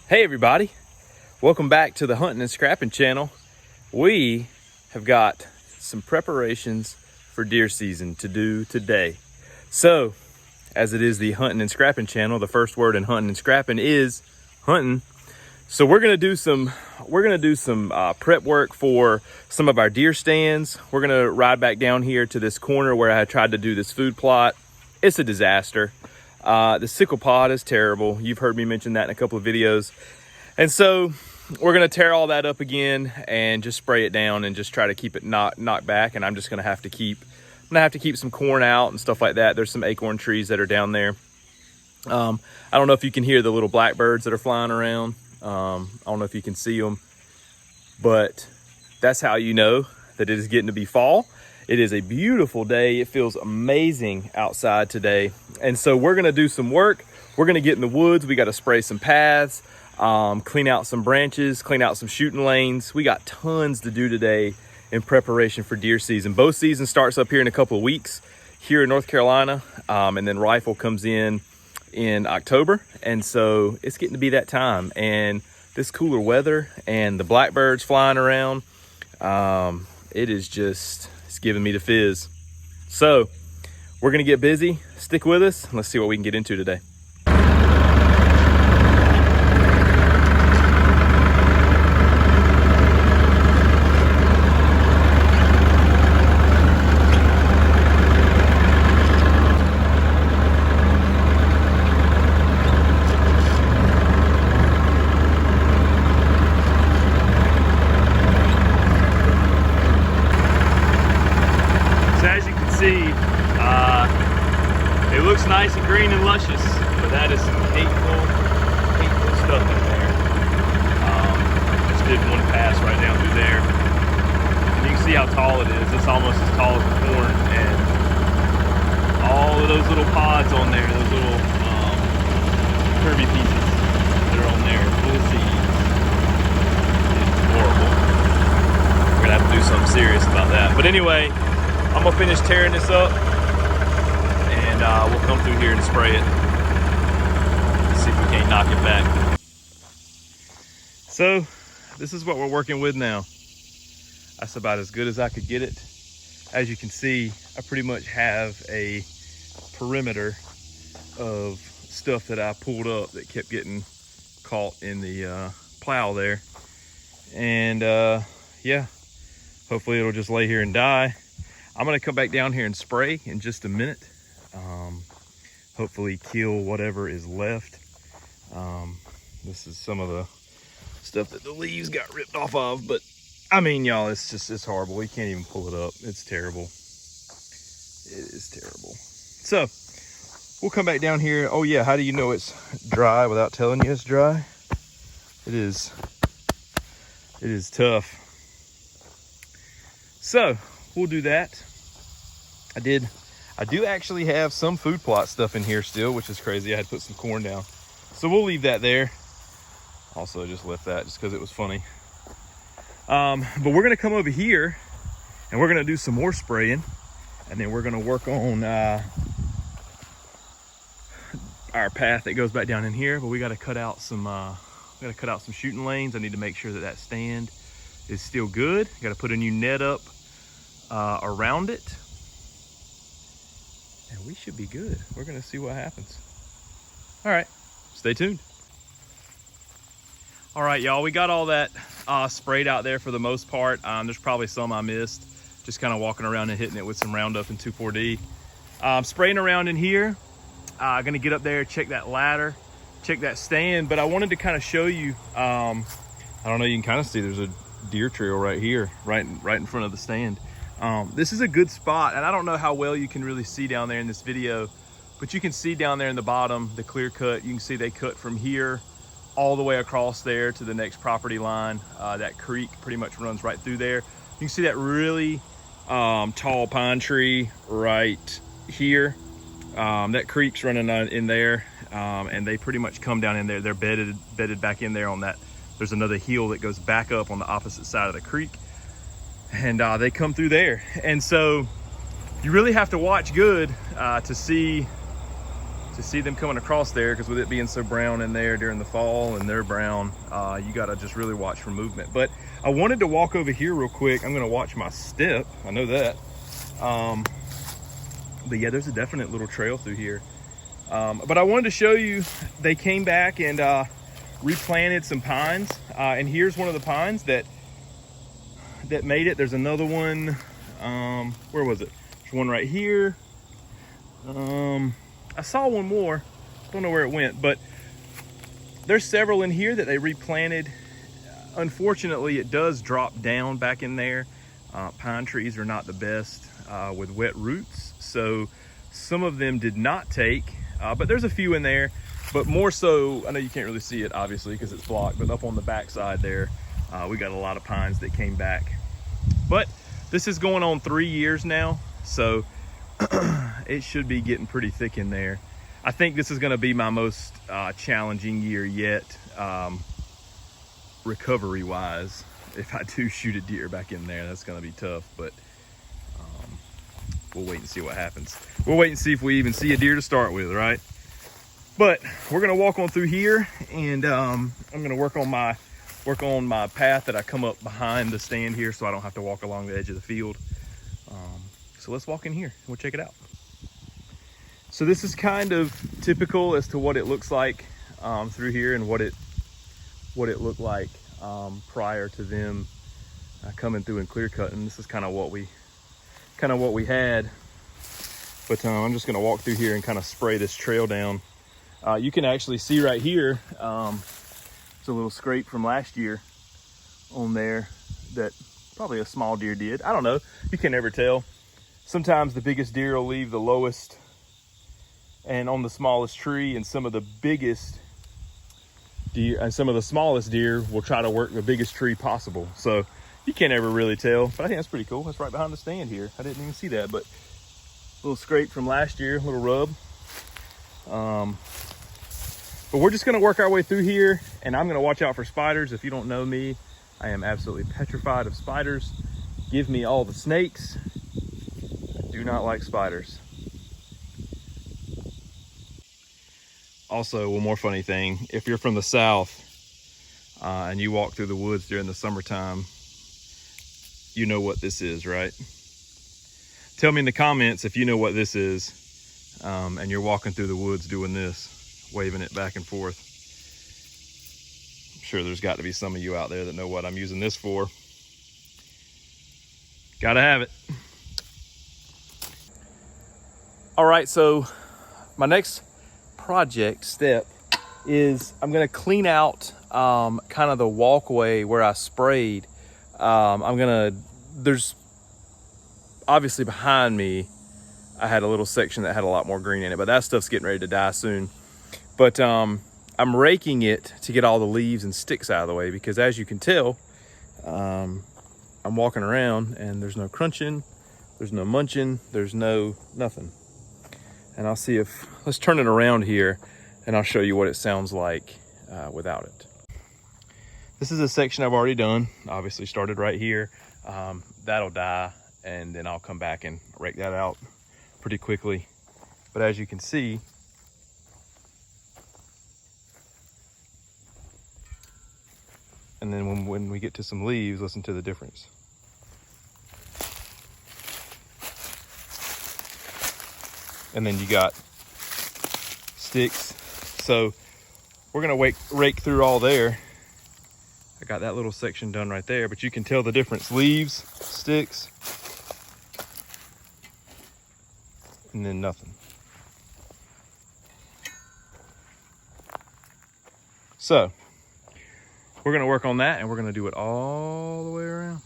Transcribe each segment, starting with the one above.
Hey everybody, welcome back to the Hunting and Scrapping channel. We have got some preparations for deer season to do today. So, as it is the Hunting and Scrapping channel, the first word in hunting and scrapping is hunting. So we're gonna do some prep work for some of our deer stands. We're gonna ride back down here to this corner where I tried to do this food plot. It's a disaster. The sickle pod is terrible. You've heard me mention that in a couple of videos. And so we're gonna tear all that up again and just spray it down and just try to keep it knocked back. And I'm just gonna have to keep some corn out and stuff like that. There's some acorn trees that are down there. I don't know if you can hear the little blackbirds that are flying around. I don't know if you can see them, but that's how you know that it is getting to be fall. It is a beautiful day. It feels amazing outside today. And so we're gonna do some work. We're gonna get in the woods. We gotta spray some paths, clean out some branches, clean out some shooting lanes. We got tons to do today in preparation for deer season. Bow season starts up here in a couple of weeks here in North Carolina. And then rifle comes in October. And so it's getting to be that time. And this cooler weather and the blackbirds flying around, it's giving me the fizz. So we're gonna get busy. Stick with us. Let's see what we can get into today. It looks nice and green and luscious, but that is some hateful stuff in there. Just did one pass right down through there. And you can see how tall it is. It's almost as tall as the corn. And all of those little pods on there, those little curvy pieces that are on there, full of seeds. It's horrible. We're gonna have to do something serious about that. But anyway, I'm gonna finish tearing this up. And we'll come through here and spray it. See if we can't knock it back. So this is what we're working with now. That's about as good as I could get it. As you can see, I pretty much have a perimeter of stuff that I pulled up that kept getting caught in the plow there. And yeah, hopefully it'll just lay here and die. I'm gonna come back down here and spray in just a minute. Hopefully kill whatever is left. This is some of the stuff that the leaves got ripped off of, but I mean, y'all, it's horrible. We can't even pull it up. It's terrible. It is terrible. So we'll come back down here. Oh yeah, how do you know it's dry without telling you it's dry? It is tough. So we'll do that. I do actually have some food plot stuff in here still, which is crazy. I had to put some corn down. So we'll leave that there. Also just left that just because it was funny. But we're gonna come over here and we're gonna do some more spraying. And then we're gonna work on our path that goes back down in here. But we gotta cut out some shooting lanes. I need to make sure that that stand is still good. Gotta put a new net up around it. And we should be good. We're gonna see what happens. All right, stay tuned. All right, y'all, we got all that sprayed out there for the most part. There's probably some I missed. Just kind of walking around and hitting it with some Roundup and 2,4-D. Spraying around in here. Gonna get up there, check that ladder, check that stand. But I wanted to kind of show you, I don't know, you can kind of see there's a deer trail right here, right in front of the stand. This is a good spot, and I don't know how well you can really see down there in this video, but you can see down there in the bottom, the clear cut. You can see they cut from here all the way across there to the next property line. That creek pretty much runs right through there. You can see that really tall pine tree right here. That creek's running in there, and they pretty much come down in there. They're bedded back in there on that. There's another hill that goes back up on the opposite side of the creek. And they come through there. And so you really have to watch good to see to see them coming across there, because with it being so brown in there during the fall and they're brown, you gotta just really watch for movement. But I wanted to walk over here real quick. I'm gonna watch my step, I know that. But yeah, there's a definite little trail through here. But I wanted to show you, they came back and replanted some pines. And here's one of the pines that made it. There's another one, where was it? There's one right here. I saw one more, don't know where it went, but there's several in here that they replanted. Unfortunately, it does drop down back in there. Pine trees are not the best with wet roots, so some of them did not take, but there's a few in there. But more so, I know you can't really see it obviously because it's blocked, but up on the back side there, we got a lot of pines that came back. But this is going on 3 years now, so it should be getting pretty thick in there. I think this is going to be my most challenging year yet, recovery wise. If I do shoot a deer back in there, that's going to be tough, but we'll wait and see what happens. We'll wait and see if we even see a deer to start with, right? But we're going to walk on through here, and I'm going to work on my path that I come up behind the stand here, so I don't have to walk along the edge of the field. So let's walk in here and we'll check it out. So this is kind of typical as to what it looks like through here, and what it looked like prior to them coming through and clear cutting. This is kind of what we had. But I'm just going to walk through here and kind of spray this trail down. You can actually see right here, it's a little scrape from last year on there that probably a small deer did. I don't know, you can never tell. Sometimes the biggest deer will leave the lowest and on the smallest tree, and some of the biggest deer and some of the smallest deer will try to work the biggest tree possible. So you can't ever really tell, but I think that's pretty cool. That's right behind the stand here. I didn't even see that, but a little scrape from last year, a little rub. But we're just gonna work our way through here, and I'm gonna watch out for spiders. If you don't know me, I am absolutely petrified of spiders. Give me all the snakes. I do not like spiders. Also, one more funny thing, if you're from the South and you walk through the woods during the summertime, you know what this is, right? Tell me in the comments if you know what this is, and you're walking through the woods doing this, waving it back and forth. I'm sure there's got to be some of you out there that know what I'm using this for. Gotta have it. All right, so my next project step is I'm gonna clean out kind of the walkway where I sprayed. There's obviously behind me, I had a little section that had a lot more green in it, but that stuff's getting ready to die soon. But I'm raking it to get all the leaves and sticks out of the way, because as you can tell, I'm walking around and there's no crunching, there's no munching, there's no nothing. And I'll see if, let's turn it around here and I'll show you what it sounds like without it. This is a section I've already done, obviously started right here. That'll die, and then I'll come back and rake that out pretty quickly. But as you can see, and then when we get to some leaves, listen to the difference. And then you got sticks. So we're gonna rake through all there. I got that little section done right there, but you can tell the difference. Leaves, sticks, and then nothing. So we're gonna work on that, and we're gonna do it all the way around.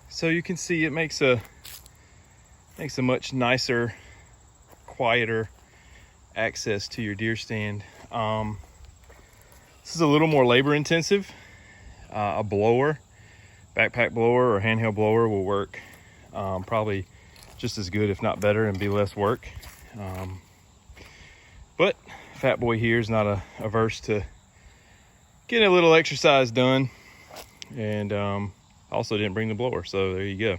So you can see it makes a much nicer, quieter access to your deer stand. This is a little more labor intensive. A blower, backpack blower or handheld blower will work probably just as good, if not better, and be less work. But Fat Boy here is not averse to getting a little exercise done, and also didn't bring the blower, so there you go.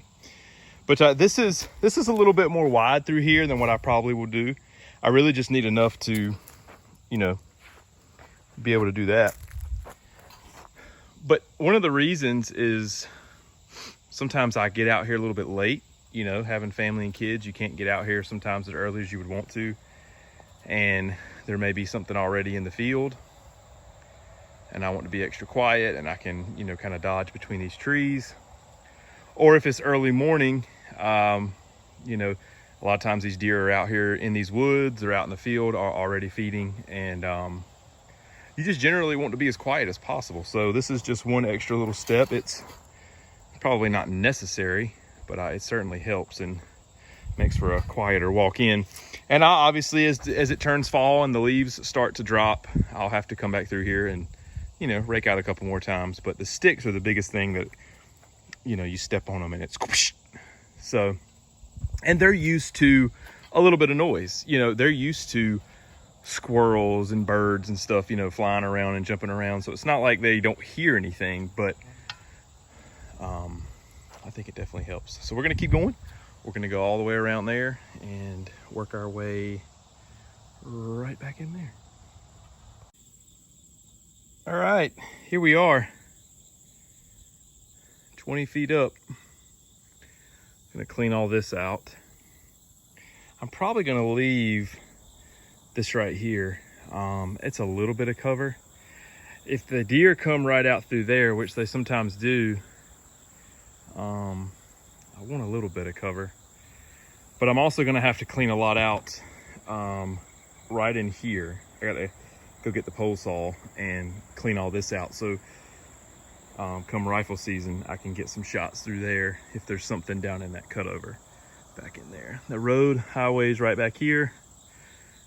But this is a little bit more wide through here than what I probably will do. I really just need enough to, you know, be able to do that. But one of the reasons is sometimes I get out here a little bit late. You know, having family and kids, you can't get out here sometimes as early as you would want to, and there may be something already in the field, and I want to be extra quiet, and I can, you know, kind of dodge between these trees. Or if it's early morning, you know, a lot of times these deer are out here in these woods or out in the field are already feeding, and you just generally want to be as quiet as possible. So this is just one extra little step. It's probably not necessary, but it certainly helps and makes for a quieter walk in. And obviously, as it turns fall and the leaves start to drop, I'll have to come back through here and, you know, rake out a couple more times. But the sticks are the biggest thing that, you know, you step on them and it's squish. So, and they're used to a little bit of noise. You know, they're used to squirrels and birds and stuff, you know, flying around and jumping around. So it's not like they don't hear anything, but I think it definitely helps. So we're gonna keep going. We're gonna go all the way around there and work our way right back in there. All right, here we are, 20 feet up. Gonna clean all this out. I'm probably gonna leave this right here. It's a little bit of cover. If the deer come right out through there, which they sometimes do, I want a little bit of cover. But I'm also gonna have to clean a lot out right in here. I gotta go get the pole saw and clean all this out. So come rifle season, I can get some shots through there if there's something down in that cutover back in there. The road highway is right back here,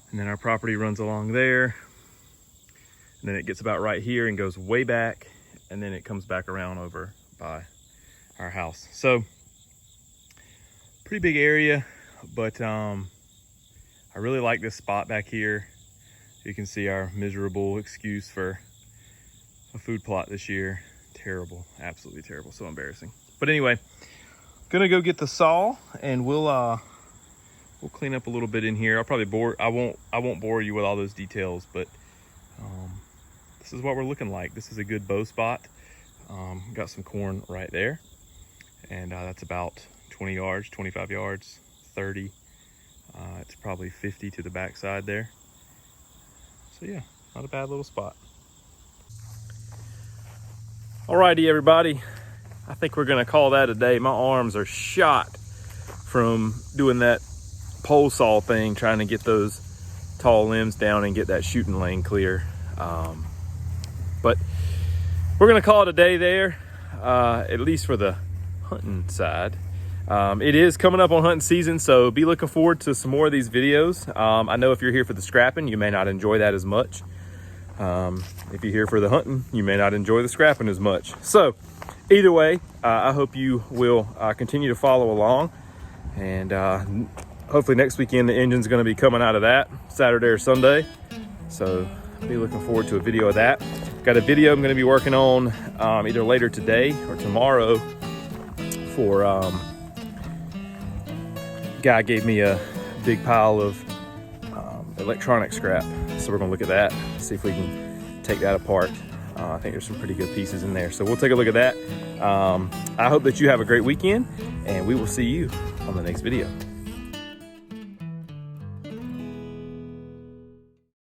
and then our property runs along there, and then it gets about right here and goes way back, and then it comes back around over by our house. So pretty big area, but I really like this spot back here. You can see our miserable excuse for a food plot this year. Terrible, absolutely terrible, so embarrassing. But anyway, gonna go get the saw, and we'll clean up a little bit in here. I'll probably I won't bore you with all those details, but this is what we're looking like. This is a good bow spot. Got some corn right there, and that's about 20 yards, 25 yards, 30. It's probably 50 to the backside there. So yeah, not a bad little spot. Alrighty, everybody. I think we're gonna call that a day. My arms are shot from doing that pole saw thing, trying to get those tall limbs down and get that shooting lane clear. But we're gonna call it a day there, at least for the hunting side. It is coming up on hunting season, so be looking forward to some more of these videos. I know if you're here for the scrapping, you may not enjoy that as much. If you're here for the hunting, you may not enjoy the scrapping as much. So either way, I hope you will continue to follow along, and hopefully next weekend the engine's going to be coming out of that Saturday or Sunday, so be looking forward to a video of that. Got a video I'm going to be working on either later today or tomorrow for guy gave me a big pile of electronic scrap, so we're gonna look at that, see if we can take that apart. I think there's some pretty good pieces in there, so we'll take a look at that. I hope that you have a great weekend, and we will see you on the next video.